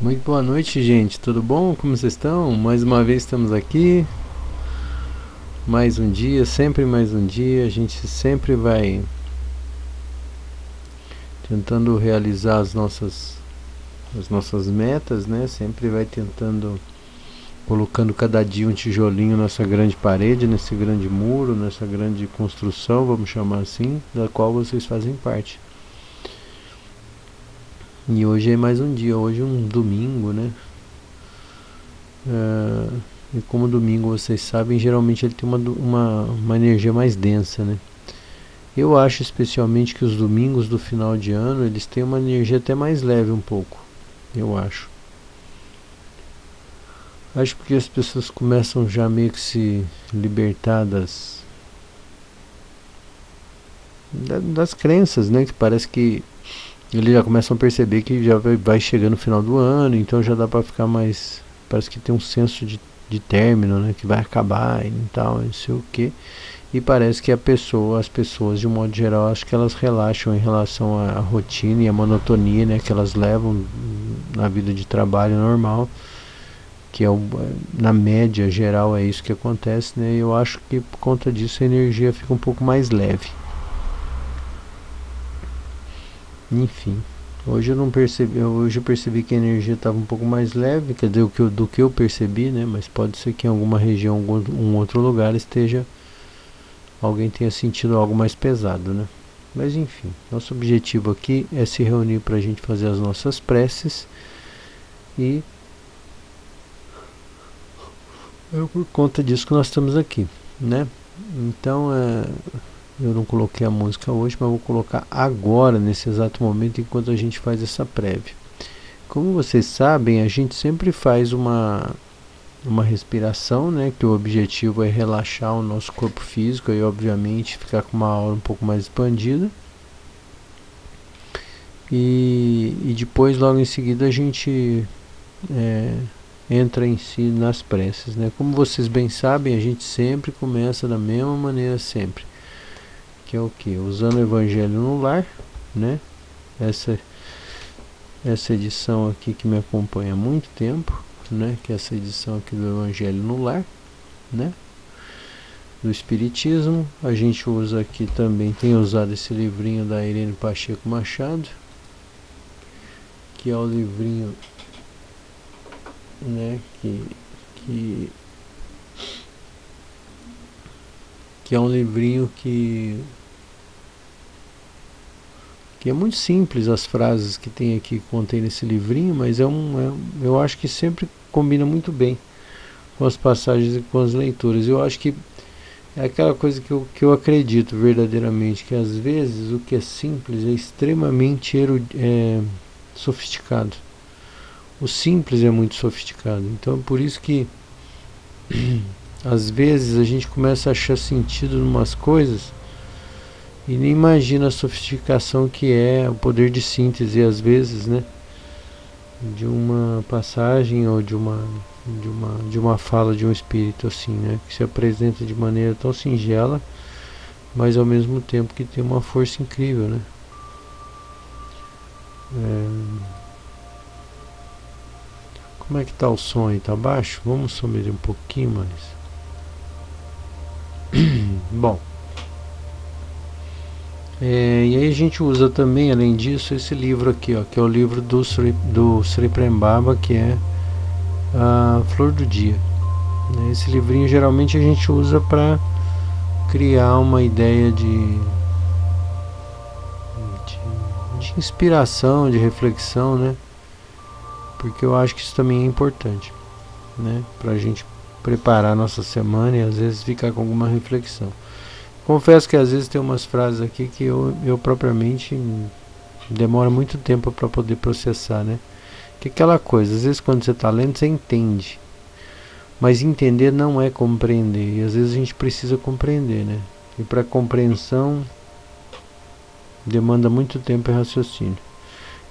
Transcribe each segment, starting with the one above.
Muito boa noite, gente. Tudo bom? Como vocês estão? Mais uma vez estamos aqui. Mais um dia, sempre mais um dia. A gente sempre vai tentando realizar as nossas metas, né? Sempre vai tentando colocando cada dia um tijolinho nessa grande parede, nesse grande muro, nessa grande construção, vamos chamar assim, da qual vocês fazem parte. E hoje é mais um dia, hoje é um domingo, né? E como domingo vocês sabem, geralmente ele tem uma energia mais densa, né? Eu acho especialmente que os domingos do final de ano eles têm uma energia até mais leve um pouco. Eu acho. Acho porque as pessoas começam já meio que se libertar das crenças, né? Que parece que eles já começam a perceber que já vai chegando o final do ano, então já dá pra ficar mais. Parece que tem um senso de término, né? Que vai acabar e tal, não sei o que. E parece que as pessoas de um modo geral, acho que elas relaxam em relação à rotina e à monotonia, né, que elas levam na vida de trabalho normal, que na média geral é isso que acontece, né? E eu acho que por conta disso a energia fica um pouco mais leve. Enfim, hoje eu percebi que a energia estava um pouco mais leve, quer dizer, do que eu percebi, né? Mas pode ser que em alguma região, um outro lugar alguém tenha sentido algo mais pesado, né? Mas enfim, nosso objetivo aqui é se reunir para a gente fazer as nossas preces e é por conta disso que nós estamos aqui, né? Então, eu não coloquei a música hoje, mas vou colocar agora, nesse exato momento, enquanto a gente faz essa prévia. Como vocês sabem, a gente sempre faz uma respiração, né? Que o objetivo é relaxar o nosso corpo físico e, obviamente, ficar com uma aura um pouco mais expandida. E depois, logo em seguida, a gente é, entra em si nas preces, né? Como vocês bem sabem, a gente sempre começa da mesma maneira sempre, que é o que? Usando o Evangelho no Lar, né? Essa, essa edição aqui que me acompanha há muito tempo, né? Que é essa edição aqui do Evangelho no Lar, né? Do Espiritismo. A gente usa aqui também, tem usado esse livrinho da Irene Pacheco Machado, que é o livrinho, né? Que que é um livrinho que é muito simples as frases que tem aqui, que contém nesse livrinho, mas eu acho que sempre combina muito bem com as passagens e com as leituras. Eu acho que é aquela coisa que eu acredito verdadeiramente, que às vezes o que é simples é extremamente sofisticado. O simples é muito sofisticado. Então é por isso que às vezes a gente começa a achar sentido em umas coisas e nem imagina a sofisticação que é o poder de síntese, às vezes, né? De uma passagem ou de uma fala de um espírito assim, né? Que se apresenta de maneira tão singela, mas ao mesmo tempo que tem uma força incrível, né? Como é que tá o som aí? Tá baixo? Vamos subir um pouquinho mais. Bom, e aí a gente usa também, além disso, esse livro aqui, ó, que é o livro do Sri Prembaba, que é a Flor do Dia. Esse livrinho geralmente a gente usa para criar uma ideia de inspiração, de reflexão, né? Porque eu acho que isso também é importante, né? Pra gente preparar a nossa semana e às vezes ficar com alguma reflexão. Confesso que às vezes tem umas frases aqui que eu propriamente demora muito tempo para poder processar, né? Que é aquela coisa, às vezes quando você está lendo você entende, mas entender não é compreender, e às vezes a gente precisa compreender, né? E para compreensão demanda muito tempo e raciocínio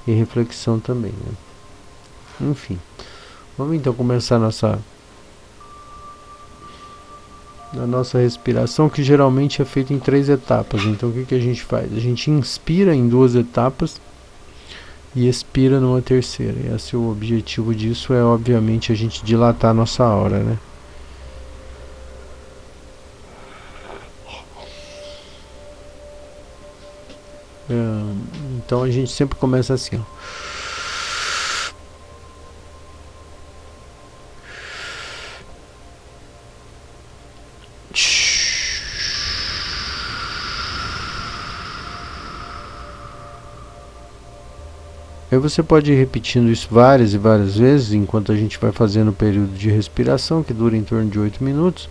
e reflexão também, né? Enfim, vamos então começar a nossa respiração, que geralmente é feita em 3 etapas. Então o que a gente faz? A gente inspira em 2 etapas e expira numa terceira. Esse é o objetivo disso, é obviamente a gente dilatar a nossa aura, né? Então a gente sempre começa assim, ó. Aí você pode ir repetindo isso várias e várias vezes enquanto a gente vai fazendo o período de respiração, que dura em torno de 8 minutos.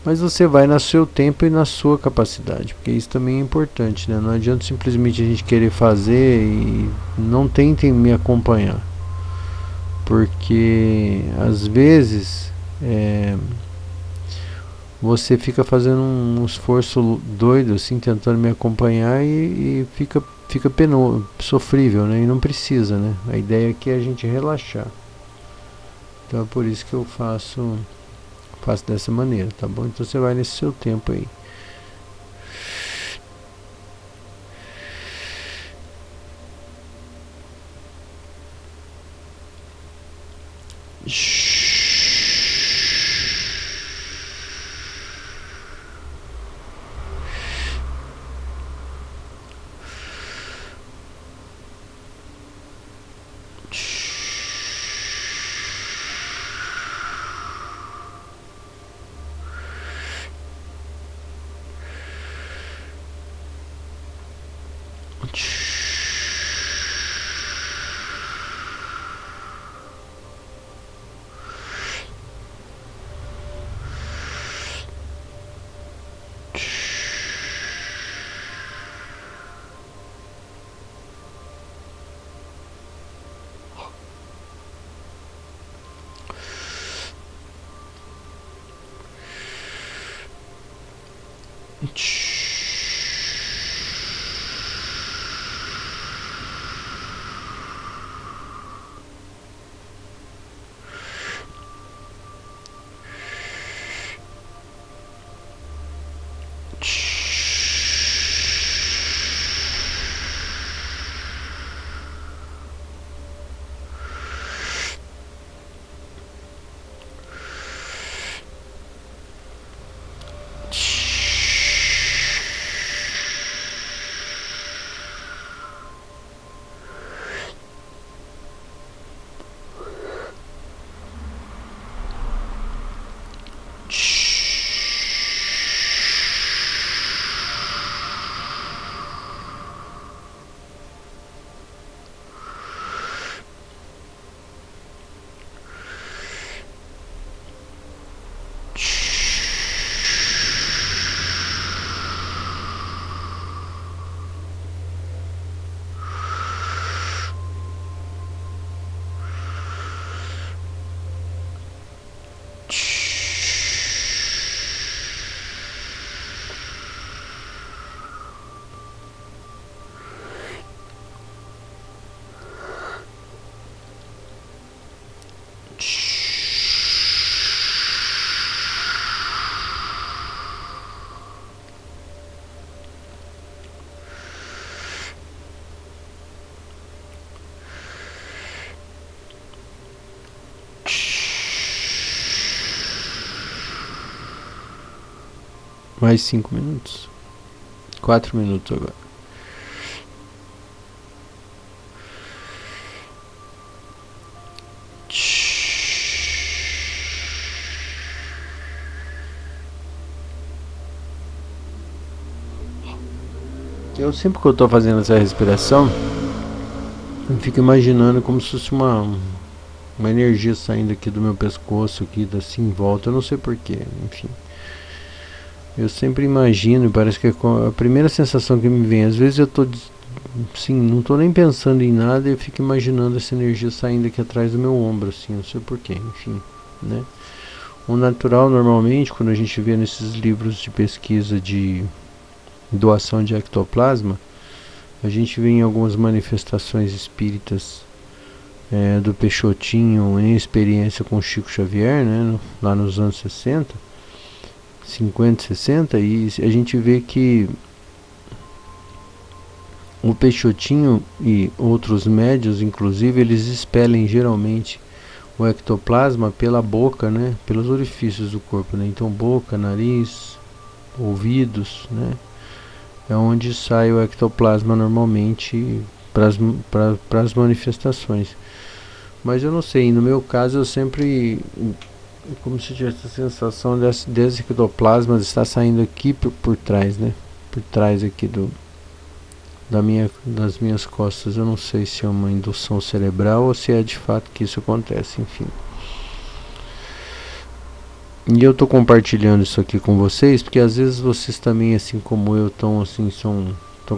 Mas você vai no seu tempo e na sua capacidade, porque isso também é importante, né? Não adianta simplesmente a gente querer fazer e não tentem me acompanhar, porque às vezes você fica fazendo um esforço doido assim, tentando me acompanhar e fica sofrível, né? E não precisa, né? A ideia aqui é a gente relaxar. Então é por isso que eu faço dessa maneira, tá bom? Então você vai nesse seu tempo aí. Mais 5 minutos. 4 minutos agora. Eu sempre que eu tô fazendo essa respiração, eu fico imaginando como se fosse uma energia saindo aqui do meu pescoço, aqui assim em volta, eu não sei porquê, enfim. Eu sempre imagino, e parece que é a primeira sensação que me vem. Às vezes eu tô assim, não tô nem pensando em nada e eu fico imaginando essa energia saindo aqui atrás do meu ombro, assim, não sei porquê, enfim, né? O natural, normalmente, quando a gente vê nesses livros de pesquisa de doação de ectoplasma, a gente vê em algumas manifestações espíritas do Peixotinho em experiência com Chico Xavier, né, lá nos anos 60, 50, 60, e a gente vê que O Peixotinho e outros médios, inclusive, eles expelem geralmente o ectoplasma pela boca, né? Pelos orifícios do corpo, né? Então boca, nariz, ouvidos, né? É onde sai o ectoplasma normalmente para as manifestações. Mas eu não sei, no meu caso eu sempre, como se tivesse a sensação desse ectoplasma estar saindo aqui por trás, né? Por trás aqui das minhas costas. Eu não sei se é uma indução cerebral ou se é de fato que isso acontece, enfim. E eu tô compartilhando isso aqui com vocês porque às vezes vocês também, assim como eu, estão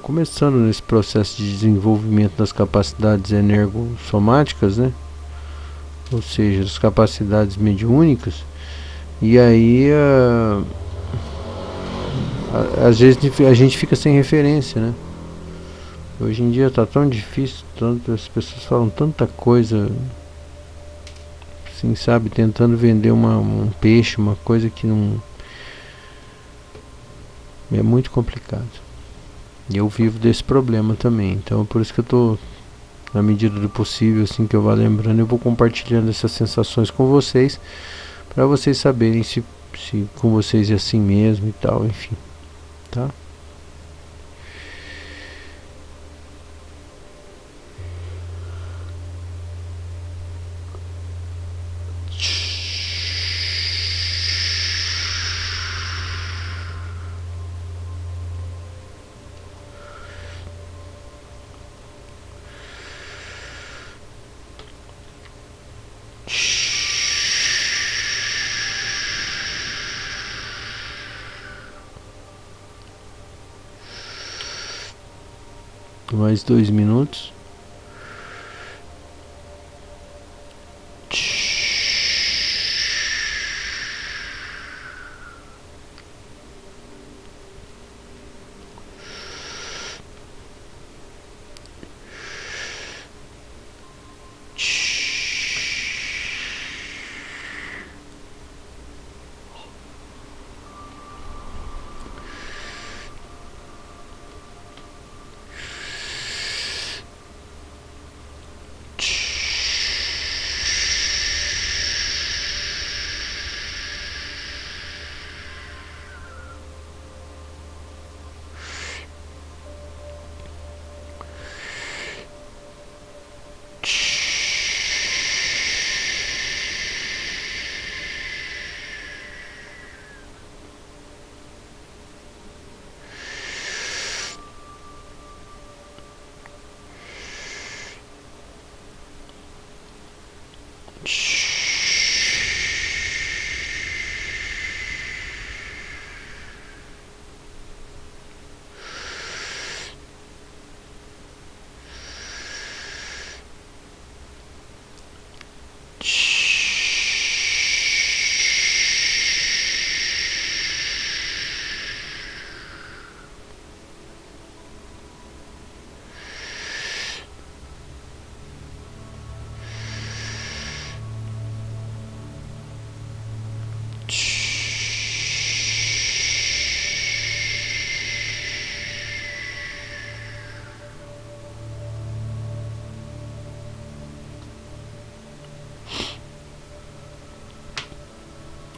começando nesse processo de desenvolvimento das capacidades energossomáticas, né? Ou seja, as capacidades mediúnicas. E aí às vezes a gente fica sem referência, né? Hoje em dia tá tão difícil, as pessoas falam tanta coisa, assim, sabe, tentando vender um peixe, uma coisa que não é muito complicado. E eu vivo desse problema também, então é por isso que eu tô, na medida do possível, assim que eu vá lembrando, eu vou compartilhando essas sensações com vocês, para vocês saberem se com vocês é assim mesmo e tal, enfim, tá? Mais 2 minutos.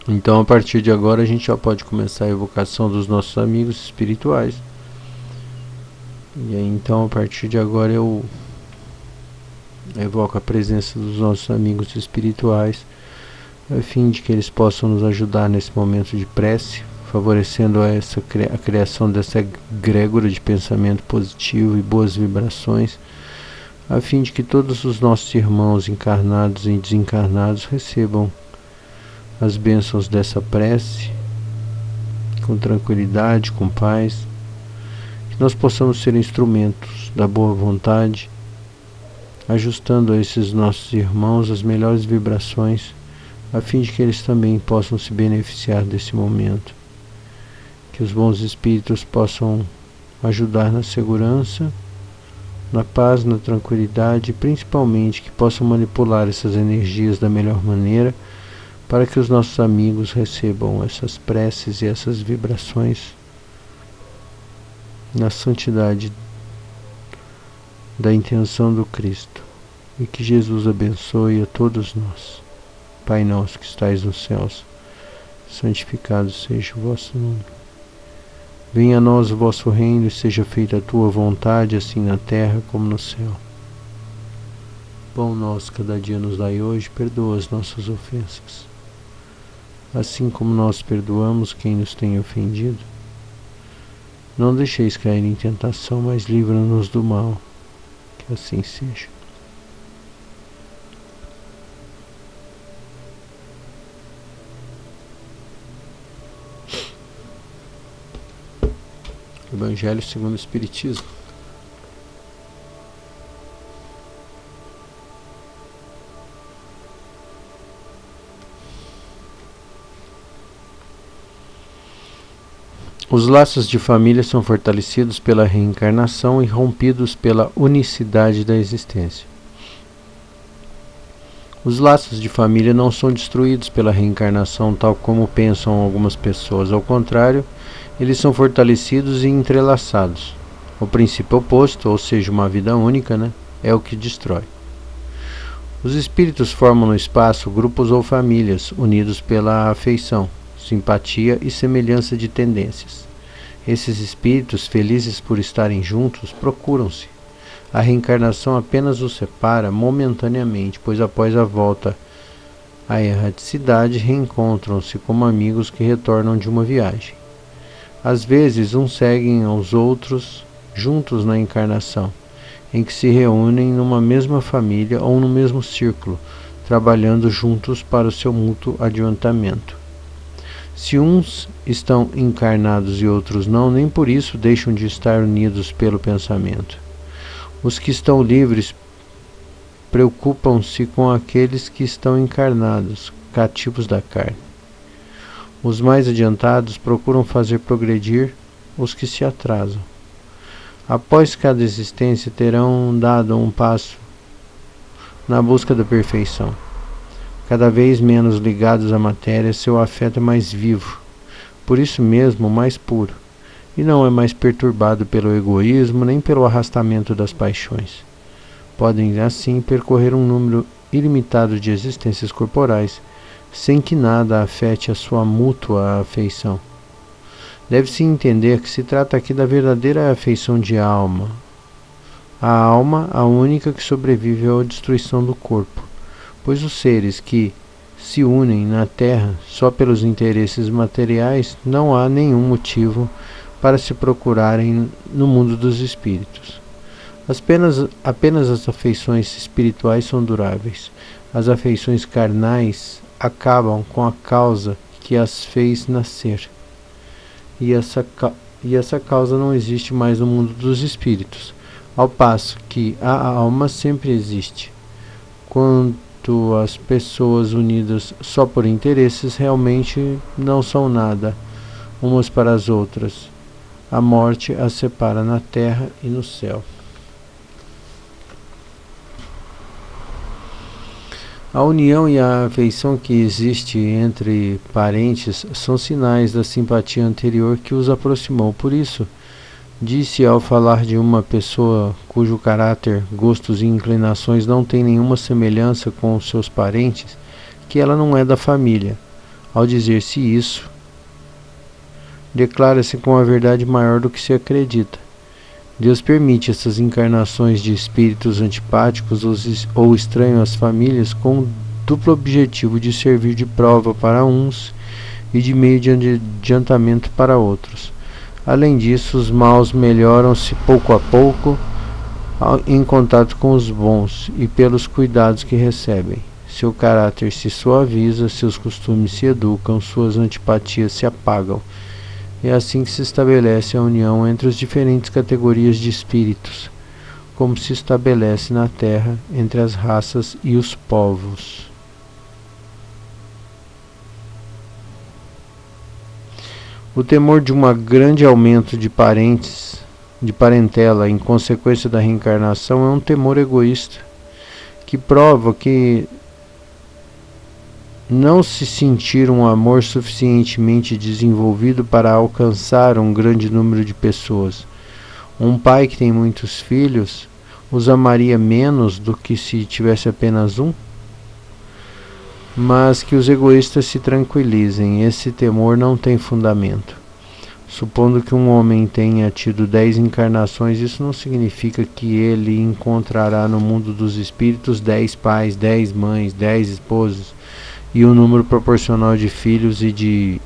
Então, a partir de agora, a gente já pode começar a evocação dos nossos amigos espirituais. E aí, então, a partir de agora, eu evoco a presença dos nossos amigos espirituais, a fim de que eles possam nos ajudar nesse momento de prece, favorecendo a criação dessa egrégora de pensamento positivo e boas vibrações, a fim de que todos os nossos irmãos encarnados e desencarnados recebam as bênçãos dessa prece com tranquilidade, com paz, que nós possamos ser instrumentos da boa vontade, ajustando a esses nossos irmãos as melhores vibrações, a fim de que eles também possam se beneficiar desse momento, que os bons espíritos possam ajudar na segurança, na paz, na tranquilidade e principalmente que possam manipular essas energias da melhor maneira, para que os nossos amigos recebam essas preces e essas vibrações na santidade da intenção do Cristo, e que Jesus abençoe a todos nós. Pai nosso que estais nos céus, santificado seja o vosso nome. Venha a nós o vosso reino e seja feita a tua vontade, assim na terra como no céu. Pão nosso cada dia nos dai hoje, perdoa as nossas ofensas, assim como nós perdoamos quem nos tem ofendido. Não deixeis cair em tentação, mas livra-nos do mal. Que assim seja. Evangelho segundo o Espiritismo. Os laços de família são fortalecidos pela reencarnação e rompidos pela unicidade da existência. Os laços de família não são destruídos pela reencarnação, tal como pensam algumas pessoas. Ao contrário, eles são fortalecidos e entrelaçados. O princípio oposto, ou seja, uma vida única, é o que destrói. Os espíritos formam no espaço grupos ou famílias, unidos pela afeição, simpatia e semelhança de tendências. Esses espíritos, felizes por estarem juntos, procuram-se. A reencarnação apenas os separa momentaneamente, pois após a volta à erraticidade reencontram-se como amigos que retornam de uma viagem. Às vezes, uns seguem aos outros juntos na encarnação, em que se reúnem numa mesma família ou no mesmo círculo, trabalhando juntos para o seu mútuo adiantamento. Se uns estão encarnados e outros não, nem por isso deixam de estar unidos pelo pensamento. Os que estão livres preocupam-se com aqueles que estão encarnados, cativos da carne. Os mais adiantados procuram fazer progredir os que se atrasam. Após cada existência terão dado um passo na busca da perfeição. Cada vez menos ligados à matéria, seu afeto é mais vivo, por isso mesmo mais puro, e não é mais perturbado pelo egoísmo nem pelo arrastamento das paixões. Podem assim percorrer um número ilimitado de existências corporais, sem que nada afete a sua mútua afeição. Deve-se entender que se trata aqui da verdadeira afeição de alma. A alma, a única que sobrevive à destruição do corpo, pois os seres que se unem na Terra só pelos interesses materiais, não há nenhum motivo para se procurarem no mundo dos espíritos. Apenas as afeições espirituais são duráveis. As afeições carnais acabam com a causa que as fez nascer. E essa causa não existe mais no mundo dos espíritos, ao passo que a alma sempre existe. Quanto às pessoas unidas só por interesses, realmente não são nada umas para as outras. A morte as separa na terra e no céu. A união e a afeição que existe entre parentes são sinais da simpatia anterior que os aproximou. Por isso, disse ao falar de uma pessoa cujo caráter, gostos e inclinações não têm nenhuma semelhança com os seus parentes, que ela não é da família. Ao dizer-se isso, declara-se com a verdade maior do que se acredita. Deus permite essas encarnações de espíritos antipáticos ou estranhos às famílias com o duplo objetivo de servir de prova para uns e de meio de adiantamento para outros. Além disso, os maus melhoram-se pouco a pouco em contato com os bons e pelos cuidados que recebem. Seu caráter se suaviza, seus costumes se educam, suas antipatias se apagam. É assim que se estabelece a união entre as diferentes categorias de espíritos, como se estabelece na Terra entre as raças e os povos. O temor de um grande aumento de parentela em consequência da reencarnação é um temor egoísta, que prova que não se sentir um amor suficientemente desenvolvido para alcançar um grande número de pessoas. Um pai que tem muitos filhos os amaria menos do que se tivesse apenas um, mas que os egoístas se tranquilizem, esse temor não tem fundamento. Supondo que um homem tenha tido 10 encarnações, isso não significa que ele encontrará no mundo dos espíritos 10 pais, 10 mães, 10 esposas e um número proporcional de filhos e de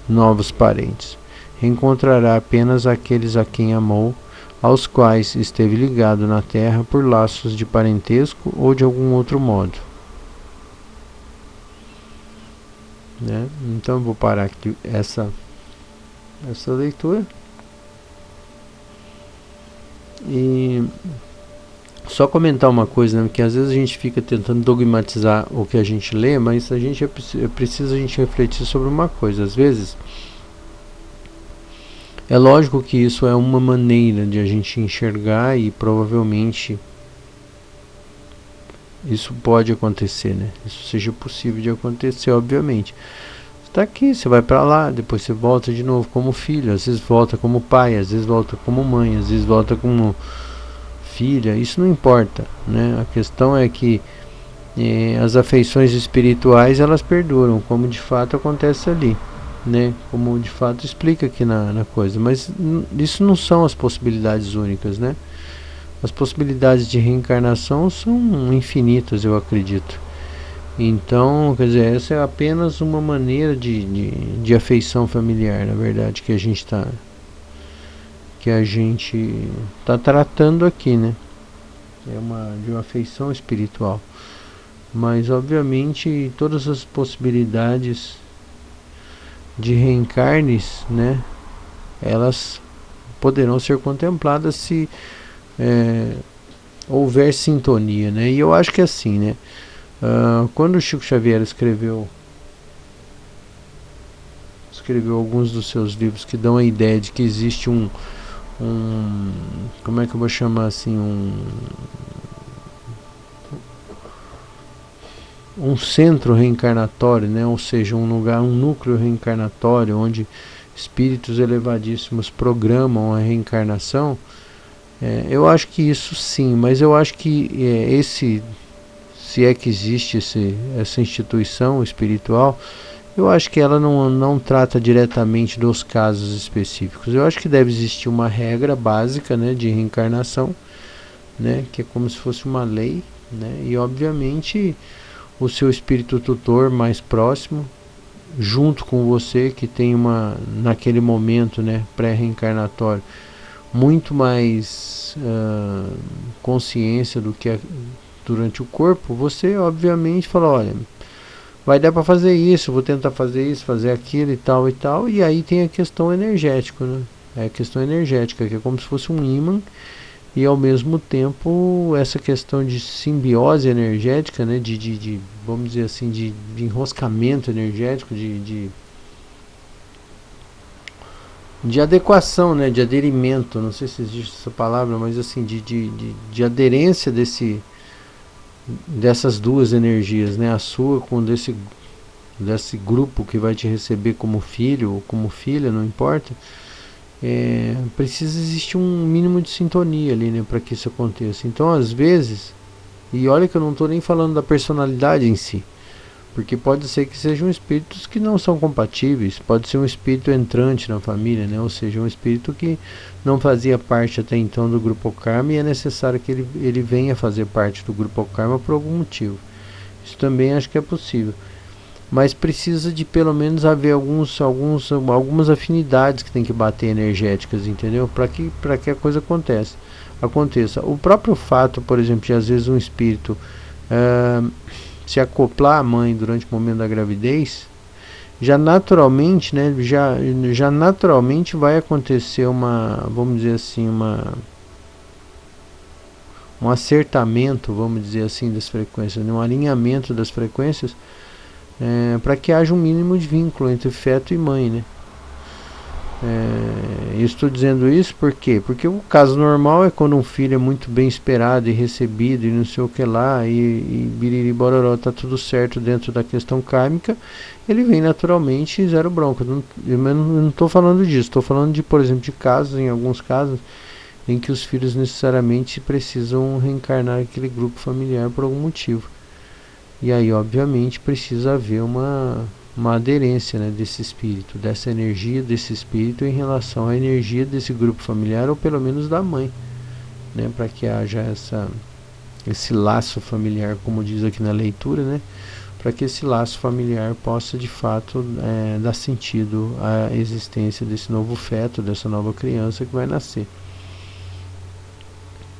novos parentes. Reencontrará apenas aqueles a quem amou, aos quais esteve ligado na terra por laços de parentesco ou de algum outro modo. Né? Então eu vou parar aqui essa leitura e só comentar uma coisa, né? Que às vezes a gente fica tentando dogmatizar o que a gente lê, mas a gente precisa a gente refletir sobre uma coisa. Às vezes é lógico que isso é uma maneira de a gente enxergar e provavelmente isso pode acontecer, né? Isso seja possível de acontecer, obviamente. Você tá aqui, você vai para lá, depois você volta de novo como filho, às vezes volta como pai, às vezes volta como mãe, às vezes volta como filha, isso não importa, né? A questão é que as afeições espirituais elas perduram, como de fato acontece ali, né? Como de fato explica aqui na coisa, mas isso não são as possibilidades únicas, né? As possibilidades de reencarnação são infinitas, eu acredito. Então, quer dizer, essa é apenas uma maneira de afeição familiar, na verdade, que a gente está tratando aqui, né? De uma afeição espiritual. Mas, obviamente, todas as possibilidades de reencarnes, né? Elas poderão ser contempladas se houver sintonia, né? E eu acho que é assim, né? Quando o Chico Xavier escreveu alguns dos seus livros que dão a ideia de que existe como é que eu vou chamar assim, um centro reencarnatório, né? Ou seja, um núcleo reencarnatório onde espíritos elevadíssimos programam a reencarnação. Eu acho que isso sim, mas eu acho que se é que existe essa instituição espiritual, eu acho que ela não trata diretamente dos casos específicos. Eu acho que deve existir uma regra básica, né, de reencarnação, né, que é como se fosse uma lei, né, e obviamente o seu espírito tutor mais próximo, junto com você, que tem naquele momento, né, pré-reencarnatório, muito mais consciência do que durante o corpo, você obviamente fala, olha, vai dar para fazer isso, vou tentar fazer isso, fazer aquilo e tal, e aí tem a questão energética, né? É a questão energética, que é como se fosse um ímã, e ao mesmo tempo essa questão de simbiose energética, né? Vamos dizer assim, de enroscamento energético, de adequação, né? De aderimento, não sei se existe essa palavra, mas assim, de aderência dessas duas energias, né? A sua com desse grupo que vai te receber como filho ou como filha, não importa. Precisa existir um mínimo de sintonia ali, né, para que isso aconteça. Então, às vezes, e olha que eu não estou nem falando da personalidade em si, porque pode ser que sejam espíritos que não são compatíveis, pode ser um espírito entrante na família, né, ou seja, um espírito que não fazia parte até então do grupo Karma e é necessário que ele venha fazer parte do grupo Karma por algum motivo. Isso também acho que é possível. Mas precisa de pelo menos haver algumas afinidades que tem que bater energéticas, entendeu? Para que a coisa aconteça. O próprio fato, por exemplo, de às vezes um espírito se acoplar à mãe durante o momento da gravidez, já naturalmente, né, já naturalmente vai acontecer vamos dizer assim, um acertamento, vamos dizer assim, das frequências, um alinhamento das frequências, para que haja um mínimo de vínculo entre feto e mãe, né? Eu estou dizendo isso por quê? Porque o caso normal é quando um filho é muito bem esperado e recebido e não sei o que lá, e biriri bororó, tá tudo certo dentro da questão kármica, ele vem naturalmente zero bronca. Eu não estou falando disso, estou falando de, por exemplo, de casos, em alguns casos, em que os filhos necessariamente precisam reencarnar aquele grupo familiar por algum motivo. E aí, obviamente, precisa haver uma aderência, né, desse espírito, dessa energia desse espírito em relação à energia desse grupo familiar, ou pelo menos da mãe, né, para que haja esse laço familiar, como diz aqui na leitura, né, para que esse laço familiar possa de fato dar sentido à existência desse novo feto, dessa nova criança que vai nascer,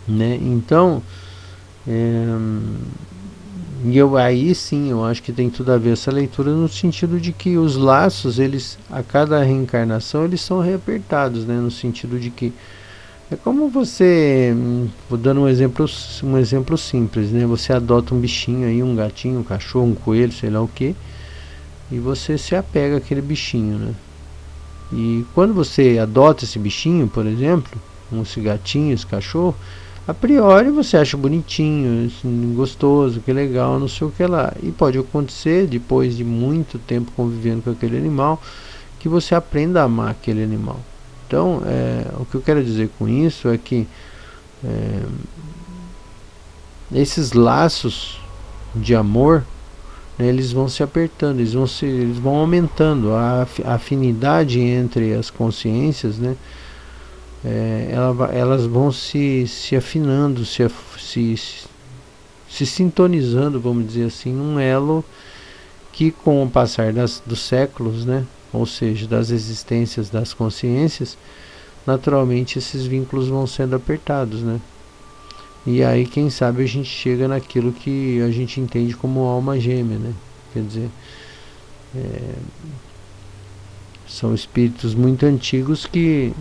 né? Então, aí sim, eu acho que tem tudo a ver essa leitura no sentido de que os laços, eles, a cada reencarnação, eles são reapertados, né? No sentido de que é como você, vou dando um exemplo simples, né? Você adota um bichinho aí, um gatinho, um cachorro, um coelho, sei lá o que, e você se apega àquele bichinho, né? E quando você adota esse bichinho, por exemplo, esse gatinho, esse cachorro, a priori você acha bonitinho, gostoso, que legal, não sei o que lá. E pode acontecer, depois de muito tempo convivendo com aquele animal, que você aprenda a amar aquele animal. Então, o que eu quero dizer com isso é que esses laços de amor, né, eles vão se apertando, eles vão aumentando a afinidade entre as consciências, né? Elas vão se afinando, se sintonizando, vamos dizer assim, num elo que, com o passar dos séculos, né, ou seja, das existências das consciências, naturalmente esses vínculos vão sendo apertados, né? E aí, quem sabe, a gente chega naquilo que a gente entende como alma gêmea, né? Quer dizer, são espíritos muito antigos que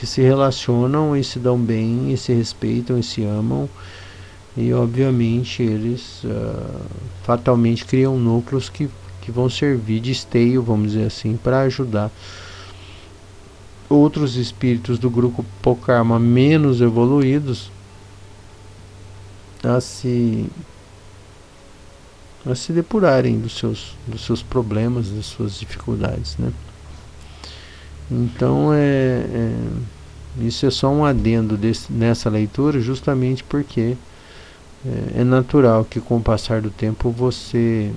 se relacionam e se dão bem, e se respeitam e se amam, e obviamente eles fatalmente criam núcleos que vão servir de esteio, vamos dizer assim, para ajudar outros espíritos do grupo Pokarma menos evoluídos a se depurarem dos seus problemas, das suas dificuldades, né? Então isso é só um adendo nessa leitura, justamente porque é natural que, com o passar do tempo, você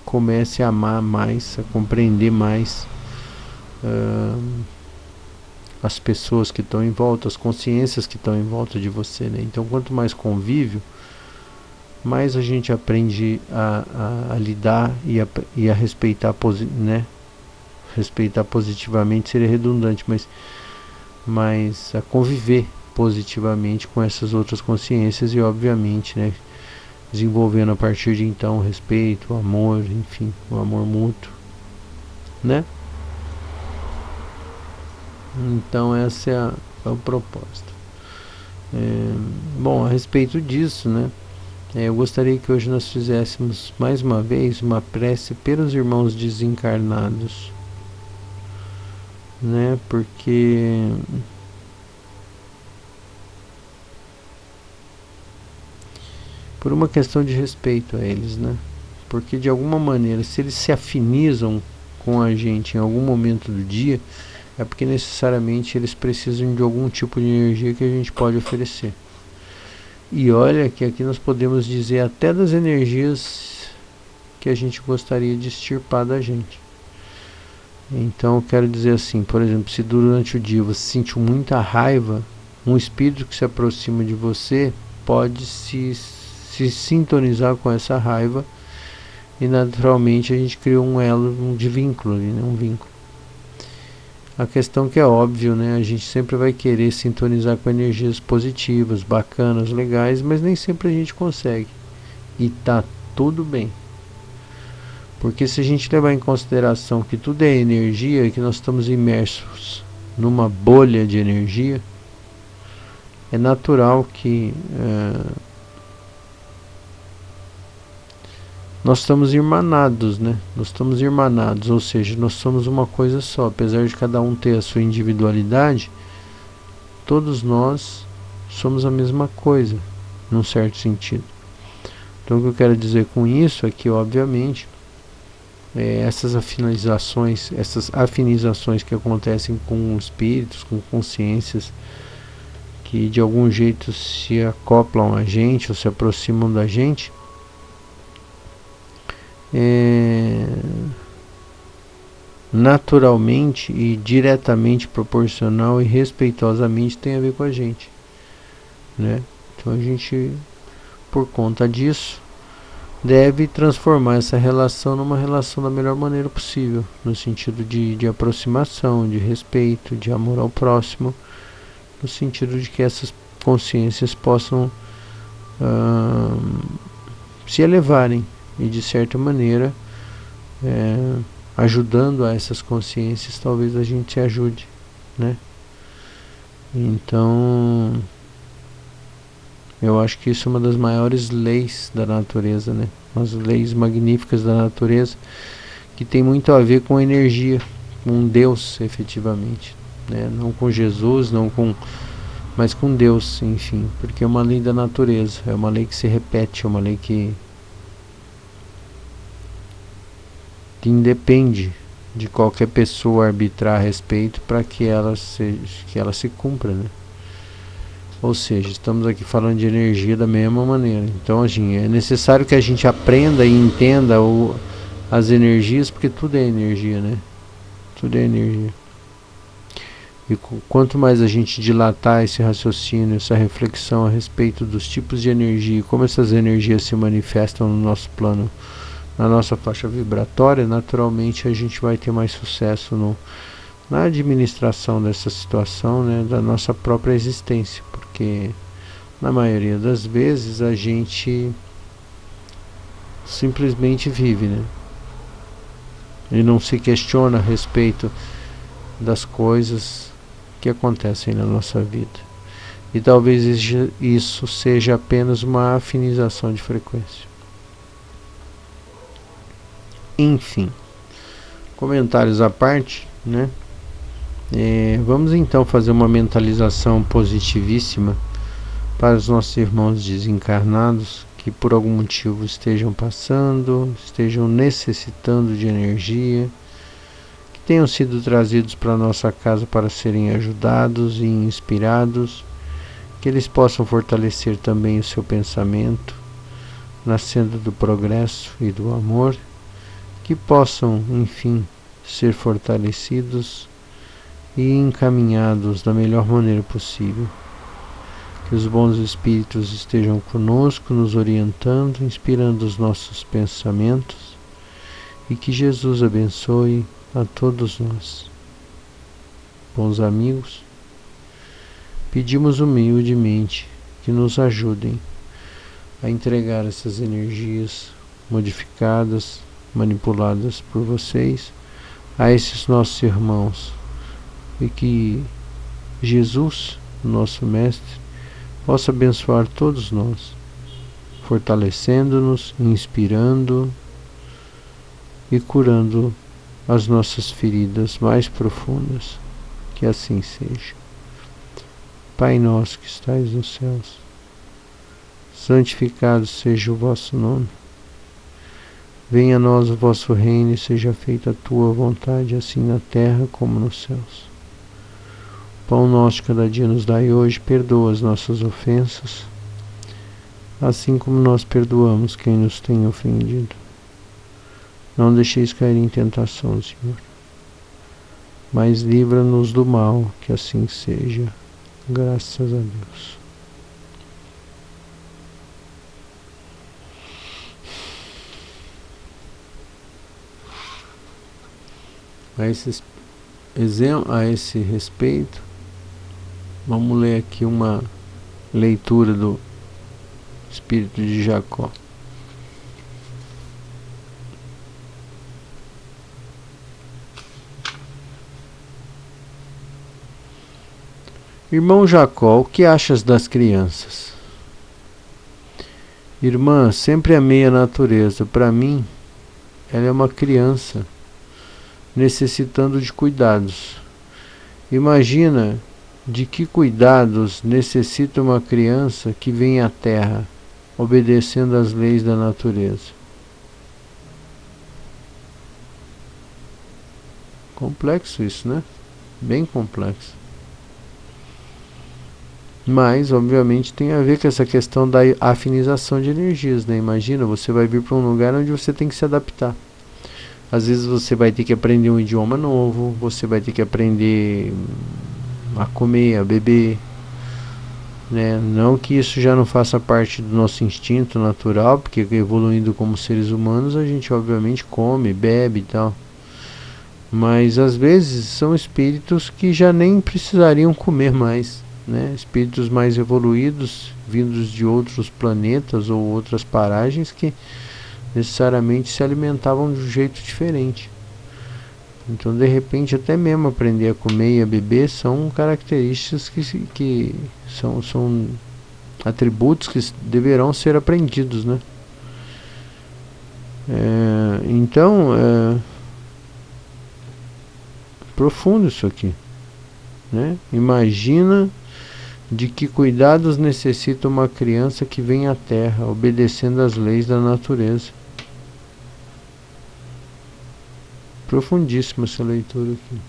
comece a amar mais, a compreender mais as pessoas que estão em volta, as consciências que estão em volta de você, né? Então, quanto mais convívio, mais a gente aprende a lidar e a respeitar, né? Respeitar positivamente seria redundante, mas a conviver positivamente com essas outras consciências, e obviamente, né, desenvolvendo a partir de então o respeito, o amor, enfim, o amor mútuo, né? Então essa é a proposta. Bom, a respeito disso, né, eu gostaria que hoje nós fizéssemos mais uma vez uma prece pelos irmãos desencarnados, né? Porque por uma questão de respeito a eles, né? Porque de alguma maneira, se eles se afinizam com a gente em algum momento do dia, é porque necessariamente eles precisam de algum tipo de energia que a gente pode oferecer. E olha que aqui nós podemos dizer até das energias que a gente gostaria de extirpar da gente. Então eu quero dizer assim, por exemplo, se durante o dia você sentiu muita raiva, um espírito que se aproxima de você pode se sintonizar com essa raiva, e naturalmente a gente criou um elo de vínculo ali, né? Um vínculo. A questão que é óbvio, né? A gente sempre vai querer sintonizar com energias positivas, bacanas, legais, mas nem sempre a gente consegue. E tá tudo bem. Porque se a gente levar em consideração que tudo é energia, que nós estamos imersos numa bolha de energia, é natural que nós estamos irmanados, né? Nós estamos irmanados, ou seja, nós somos uma coisa só. Apesar de cada um ter a sua individualidade, todos nós somos a mesma coisa, num certo sentido. Então o que eu quero dizer com isso é que, obviamente, essas afinizações que acontecem com espíritos, com consciências que de algum jeito se acoplam a gente ou se aproximam da gente, naturalmente e diretamente proporcional e respeitosamente tem a ver com a gente, né? Então a gente, por conta disso, deve transformar essa relação numa relação da melhor maneira possível, no sentido de aproximação, de respeito, de amor ao próximo, no sentido de que essas consciências possam se elevarem e, de certa maneira, ajudando a essas consciências, talvez a gente se ajude, né? Então, eu acho que isso é uma das maiores leis da natureza, né? As leis magníficas da natureza, que tem muito a ver com a energia, com Deus, efetivamente, né? Não com Jesus, mas com Deus, enfim, porque é uma lei da natureza, é uma lei que se repete, é uma lei que independe de qualquer pessoa arbitrar a respeito para que ela se cumpra, né? Ou seja, estamos aqui falando de energia da mesma maneira. Então, assim, é necessário que a gente aprenda e entenda as energias, porque tudo é energia, né? Tudo é energia. E quanto mais a gente dilatar esse raciocínio, essa reflexão a respeito dos tipos de energia e como essas energias se manifestam no nosso plano, na nossa faixa vibratória, naturalmente a gente vai ter mais sucesso na administração dessa situação, né, da nossa própria existência, porque na maioria das vezes a gente simplesmente vive, né, e não se questiona a respeito das coisas que acontecem na nossa vida. E talvez isso seja apenas uma afinização de frequência. Enfim, comentários à parte, né? Vamos então fazer uma mentalização positivíssima para os nossos irmãos desencarnados que por algum motivo estejam passando, estejam necessitando de energia, que tenham sido trazidos para a nossa casa para serem ajudados e inspirados, que eles possam fortalecer também o seu pensamento na senda do progresso e do amor, que possam, enfim, ser fortalecidos e encaminhados da melhor maneira possível. Que os bons espíritos estejam conosco, nos orientando, inspirando os nossos pensamentos, e que Jesus abençoe a todos nós. Bons amigos, pedimos humildemente que nos ajudem a entregar essas energias modificadas, manipuladas por vocês, a esses nossos irmãos, e que Jesus, nosso Mestre, possa abençoar todos nós, fortalecendo-nos, inspirando e curando as nossas feridas mais profundas. Que assim seja. Pai nosso que estais nos céus, santificado seja o vosso nome. Venha a nós o vosso reino e seja feita a tua vontade, assim na terra como nos céus. O pão nosso de cada dia nos dai hoje, perdoa as nossas ofensas, assim como nós perdoamos quem nos tem ofendido. Não deixeis cair em tentação, Senhor, mas livra-nos do mal, que assim seja. Graças a Deus. A esse respeito, vamos ler aqui uma leitura do Espírito de Jacó. Irmão Jacó, o que achas das crianças? Irmã, sempre amei a natureza. Para mim, ela é uma criança necessitando de cuidados. Imagina de que cuidados necessita uma criança que vem à Terra, obedecendo às leis da natureza. Complexo isso, né? Bem complexo. Mas, obviamente, tem a ver com essa questão da afinização de energias, né? Imagina, você vai vir para um lugar onde você tem que se adaptar. Às vezes você vai ter que aprender um idioma novo, você vai ter que aprender a comer, a beber, né? Não que isso já não faça parte do nosso instinto natural, porque evoluindo como seres humanos, a gente obviamente come, bebe e tal. Mas às vezes são espíritos que já nem precisariam comer mais, né? Espíritos mais evoluídos, vindos de outros planetas ou outras paragens, que necessariamente se alimentavam de um jeito diferente. Então, de repente, até mesmo aprender a comer e a beber são características que são atributos que deverão ser aprendidos, né? Então, profundo isso aqui, né? Imagina de que cuidados necessita uma criança que vem à Terra, obedecendo às leis da natureza. Profundíssima essa leitura aqui.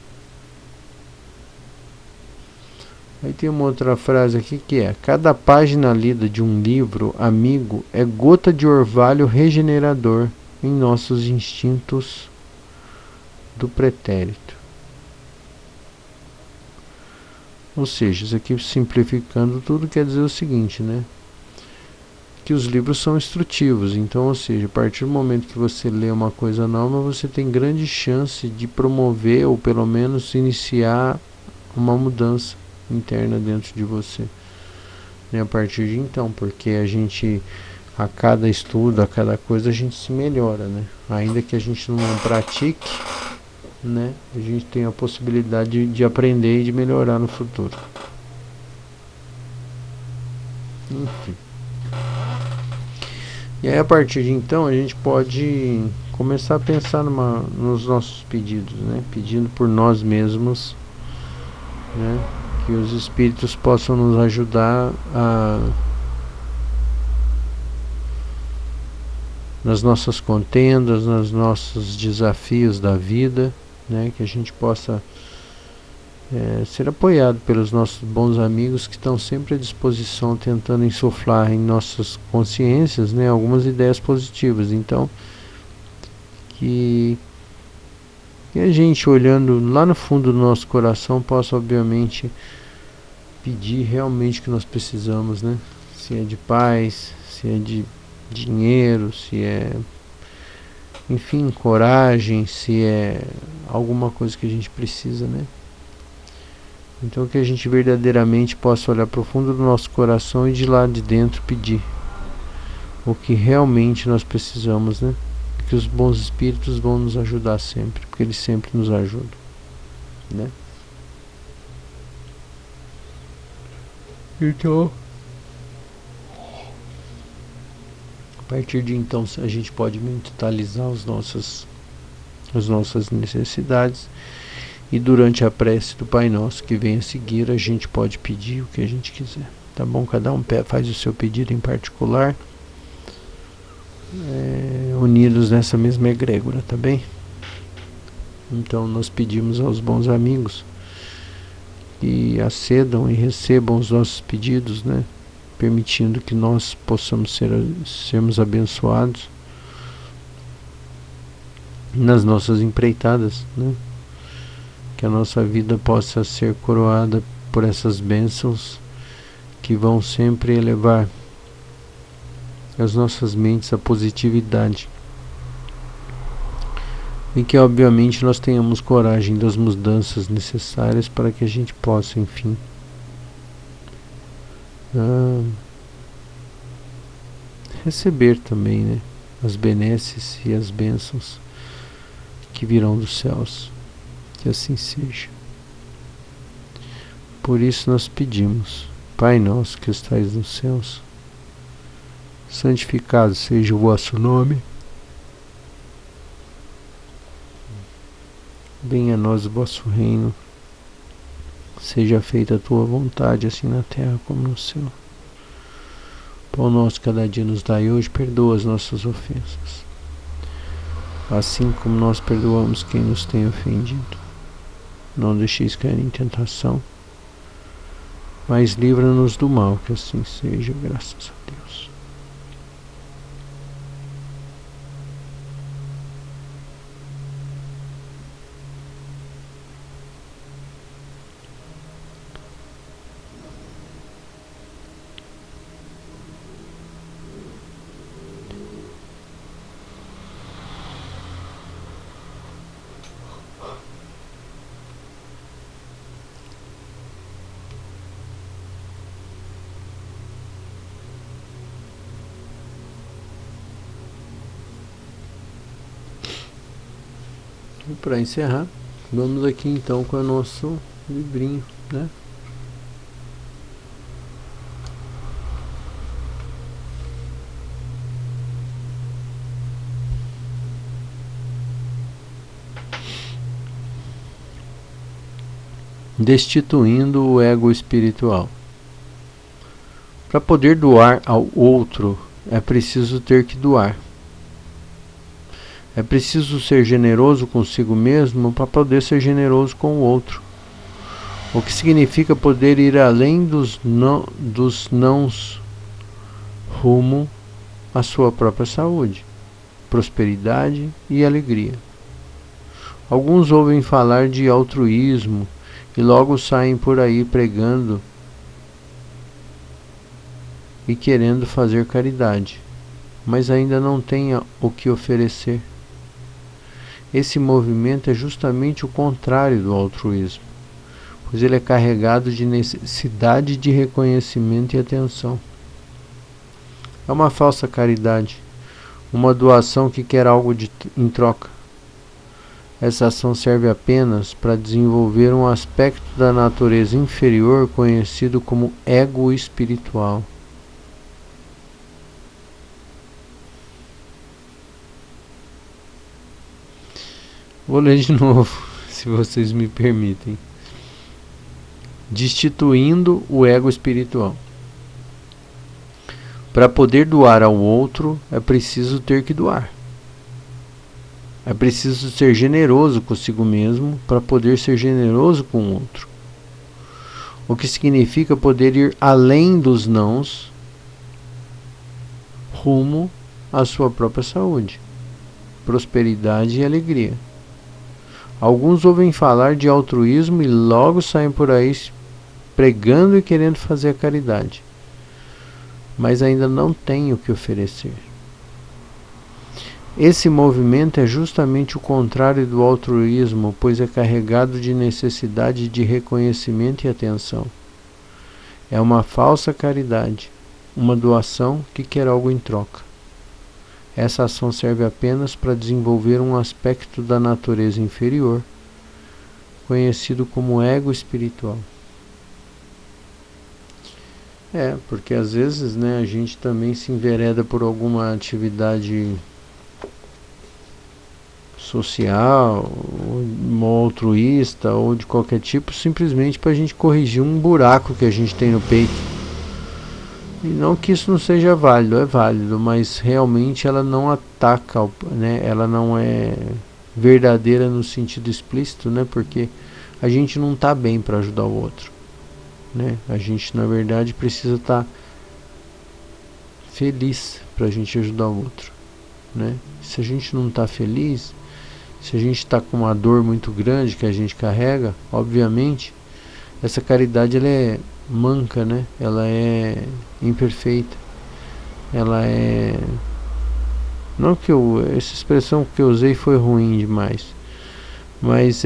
Aí tem uma outra frase aqui que é: cada página lida de um livro amigo é gota de orvalho regenerador em nossos instintos do pretérito. Ou seja, isso aqui simplificando tudo quer dizer o seguinte, né? Que os livros são instrutivos, então, ou seja, a partir do momento que você lê uma coisa nova, você tem grande chance de promover ou pelo menos iniciar uma mudança interna dentro de você, né, a partir de então, porque a gente, a cada estudo, a cada coisa, a gente se melhora, né? Ainda que a gente não pratique, né, a gente tem a possibilidade de aprender e de melhorar no futuro. Enfim. E aí, a partir de então, a gente pode começar a pensar nos nossos pedidos, né? Pedindo por nós mesmos, né? Que os espíritos possam nos ajudar nas nossas contendas, nos nossos desafios da vida, né? Que a gente possa ser apoiado pelos nossos bons amigos que estão sempre à disposição, tentando insuflar em nossas consciências, né, algumas ideias positivas. Então, que a gente, olhando lá no fundo do nosso coração, possa obviamente pedir realmente o que nós precisamos, né? Se é de paz, se é de dinheiro, se é, enfim, coragem, se é alguma coisa que a gente precisa, né? Então, que a gente verdadeiramente possa olhar para o fundo do nosso coração e de lá de dentro pedir o que realmente nós precisamos, né? Que os bons espíritos vão nos ajudar sempre, porque eles sempre nos ajudam, né? Então, a partir de então, a gente pode mentalizar as nossas necessidades. E durante a prece do Pai Nosso que vem a seguir, a gente pode pedir o que a gente quiser, tá bom? Cada um faz o seu pedido em particular, unidos nessa mesma egrégora, tá bem? Então nós pedimos aos bons amigos que acedam e recebam os nossos pedidos, né? Permitindo que nós possamos sermos abençoados nas nossas empreitadas, né? Que a nossa vida possa ser coroada por essas bênçãos que vão sempre elevar as nossas mentes à positividade. E que obviamente nós tenhamos coragem das mudanças necessárias para que a gente possa, enfim, receber também, né, as benesses e as bênçãos que virão dos céus. Que assim seja. Por isso nós pedimos: Pai nosso que estais nos céus, santificado seja o vosso nome. Venha a nós o vosso reino. Seja feita a tua vontade, assim na terra como no céu. Pão nosso cada dia nos dai hoje, perdoa as nossas ofensas, assim como nós perdoamos quem nos tem ofendido. não deixeis cair em tentação, mas livra-nos do mal, que assim seja, graças a Deus. E para encerrar, vamos aqui então com o nosso livrinho, né? Destituindo o ego espiritual. Para poder doar ao outro, é preciso ter que doar. É preciso ser generoso consigo mesmo para poder ser generoso com o outro. O que significa poder ir além dos nãos rumo à sua própria saúde, prosperidade e alegria. Alguns ouvem falar de altruísmo e logo saem por aí pregando e querendo fazer caridade, mas ainda não têm o que oferecer. Esse movimento é justamente o contrário do altruísmo, pois ele é carregado de necessidade de reconhecimento e atenção. É uma falsa caridade, uma doação que quer algo em troca. Essa ação serve apenas para desenvolver um aspecto da natureza inferior conhecido como ego espiritual. Vou ler de novo, se vocês me permitem. Destituindo o ego espiritual. Para poder doar ao outro, é preciso ter que doar. É preciso ser generoso consigo mesmo para poder ser generoso com o outro. O que significa poder ir além dos nãos rumo à sua própria saúde, prosperidade e alegria. Alguns ouvem falar de altruísmo e logo saem por aí pregando e querendo fazer a caridade, mas ainda não têm o que oferecer. Esse movimento é justamente o contrário do altruísmo, pois é carregado de necessidade de reconhecimento e atenção. É uma falsa caridade, uma doação que quer algo em troca. Essa ação serve apenas para desenvolver um aspecto da natureza inferior, conhecido como ego espiritual. Porque às vezes, né, a gente também se envereda por alguma atividade social, ou altruísta, ou de qualquer tipo, simplesmente para a gente corrigir um buraco que a gente tem no peito. E não que isso não seja válido, é válido, mas realmente ela não ataca, né? Ela não é verdadeira no sentido explícito, né? Porque a gente não está bem para ajudar o outro, né? A gente, na verdade, precisa estar feliz para a gente ajudar o outro, né? Se a gente não está feliz, se a gente está com uma dor muito grande que a gente carrega, obviamente, essa caridade ela é manca, né? Ela é imperfeita. Ela é... Não que essa expressão que eu usei foi ruim demais, mas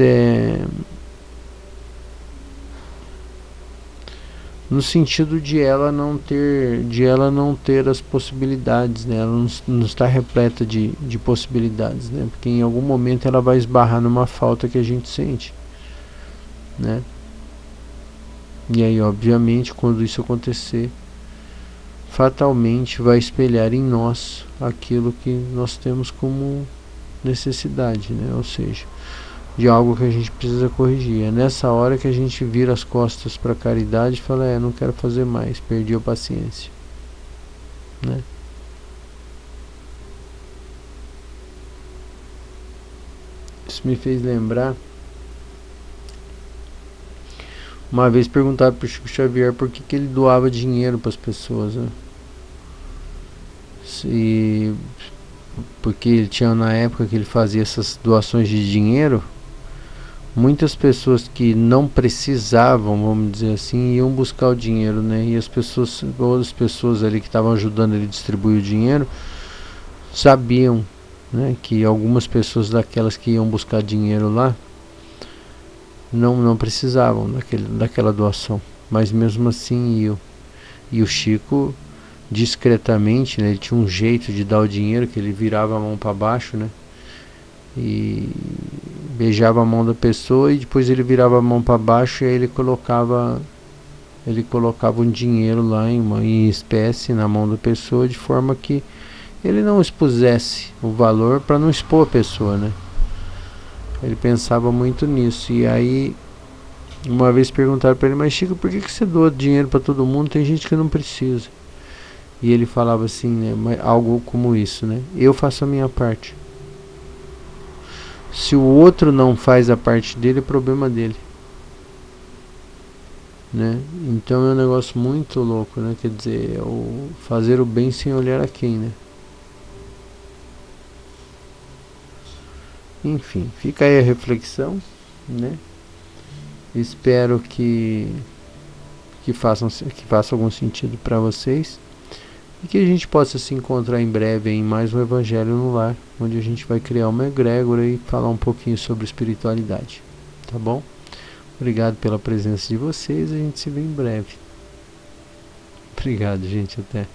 no sentido de ela não ter as possibilidades, né? Ela não está repleta de possibilidades, né? Porque em algum momento ela vai esbarrar numa falta que a gente sente, né? E aí, obviamente, quando isso acontecer, fatalmente vai espelhar em nós aquilo que nós temos como necessidade, né? Ou seja, de algo que a gente precisa corrigir. É nessa hora que a gente vira as costas para a caridade e fala, não quero fazer mais, perdi a paciência, né? Isso me fez lembrar Uma vez perguntaram pro Chico Xavier por que ele doava dinheiro para as pessoas, né? E porque ele tinha, na época que ele fazia essas doações de dinheiro, muitas pessoas que não precisavam, vamos dizer assim, iam buscar o dinheiro, né? E as pessoas, outras pessoas ali que estavam ajudando ele a distribuir o dinheiro, sabiam, né, que algumas pessoas daquelas que iam buscar dinheiro lá não precisavam daquela doação, mas mesmo assim iam. E o Chico, discretamente, né, ele tinha um jeito de dar o dinheiro que ele virava a mão para baixo, né? E beijava a mão da pessoa e depois ele virava a mão para baixo e aí ele colocava um dinheiro lá em espécie na mão da pessoa, de forma que ele não expusesse o valor, para não expor a pessoa, né? Ele pensava muito nisso. E aí uma vez perguntaram para ele: mas Chico, por que você doa dinheiro para todo mundo? Tem gente que não precisa. E ele falava assim, né, algo como isso, né? Eu faço a minha parte. Se o outro não faz a parte dele, é problema dele, né? Então é um negócio muito louco, né? Quer dizer, é o fazer o bem sem olhar a quem, né? Enfim, fica aí a reflexão, né? Espero que faça algum sentido para vocês e que a gente possa se encontrar em breve em mais um Evangelho no Lar, onde a gente vai criar uma egrégora e falar um pouquinho sobre espiritualidade, tá bom? Obrigado pela presença de vocês, a gente se vê em breve. Obrigado, gente, até.